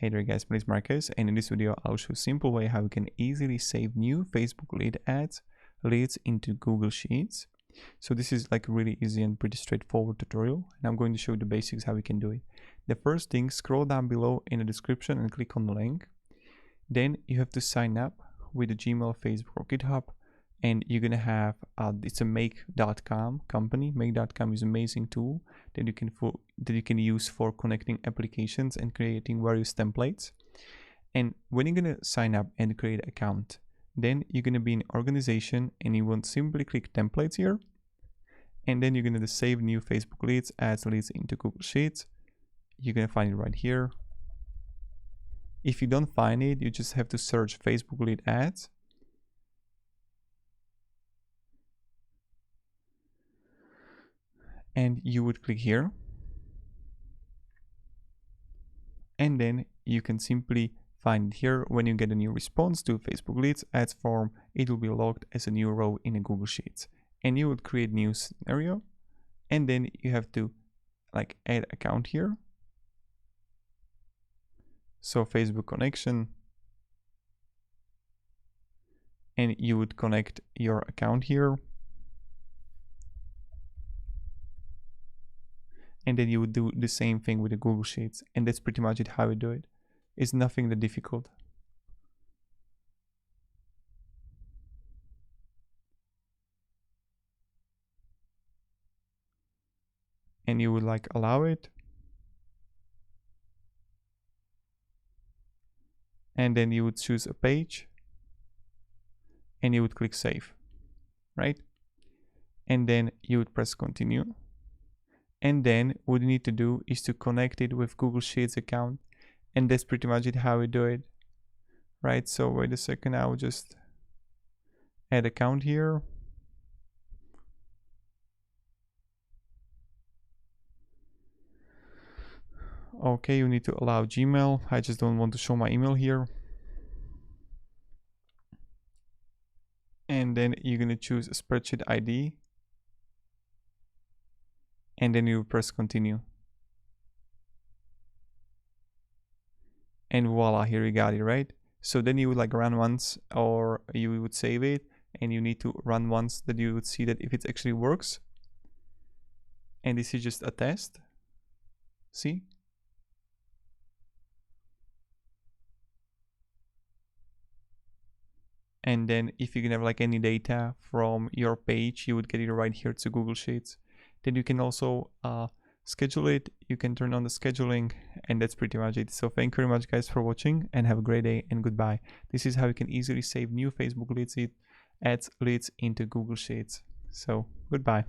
Hey there guys, my name is Marcus, and in this video I'll show a simple way how you can easily save new Facebook lead ads leads into Google Sheets. So this is like a really easy and pretty straightforward tutorial, and I'm going to show you the basics how we can do it. The first thing, scroll down below in the description and click on the link. Then you have to sign up with the Gmail, Facebook or GitHub, and you're gonna have it's a make.com company. Make.com is an amazing tool that you can use for connecting applications and creating various templates. And when you're gonna sign up and create an account, then you're gonna be in organization and you want simply click templates here, and then you're gonna save new Facebook leads ads leads into Google Sheets. You're gonna find it right here. If you don't find it, you just have to search Facebook lead ads. And you would click here, and then you can simply find it here. When you get a new response to Facebook leads ads form, it will be logged as a new row in a Google Sheets, and you would create new scenario, and then you have to like add account here. So Facebook connection, and you would connect your account here. And then you would do the same thing with the Google Sheets, and that's pretty much it how we do it. It's nothing that difficult. And you would like allow it, and then you would choose a page, and you would click save, right? And then you would press continue. And then what you need to do is to connect it with Google Sheets account, and that's pretty much it how we do it, right? So wait a second, I will just add account here. Okay, you need to allow Gmail. I just don't want to show my email here. And then you're going to choose a spreadsheet ID, and then you press continue. And voila, here you got it, right? So then you would like run once, or you would save it, and you need to run once that you would see that if it actually works. And this is just a test. See? And then if you can have like any data from your page, you would get it right here to Google Sheets. Then you can also schedule it. You can turn on the scheduling, and that's pretty much it. So thank you very much guys for watching, and have a great day, and goodbye. This is how you can easily save new Facebook leads ads leads into Google Sheets. So goodbye.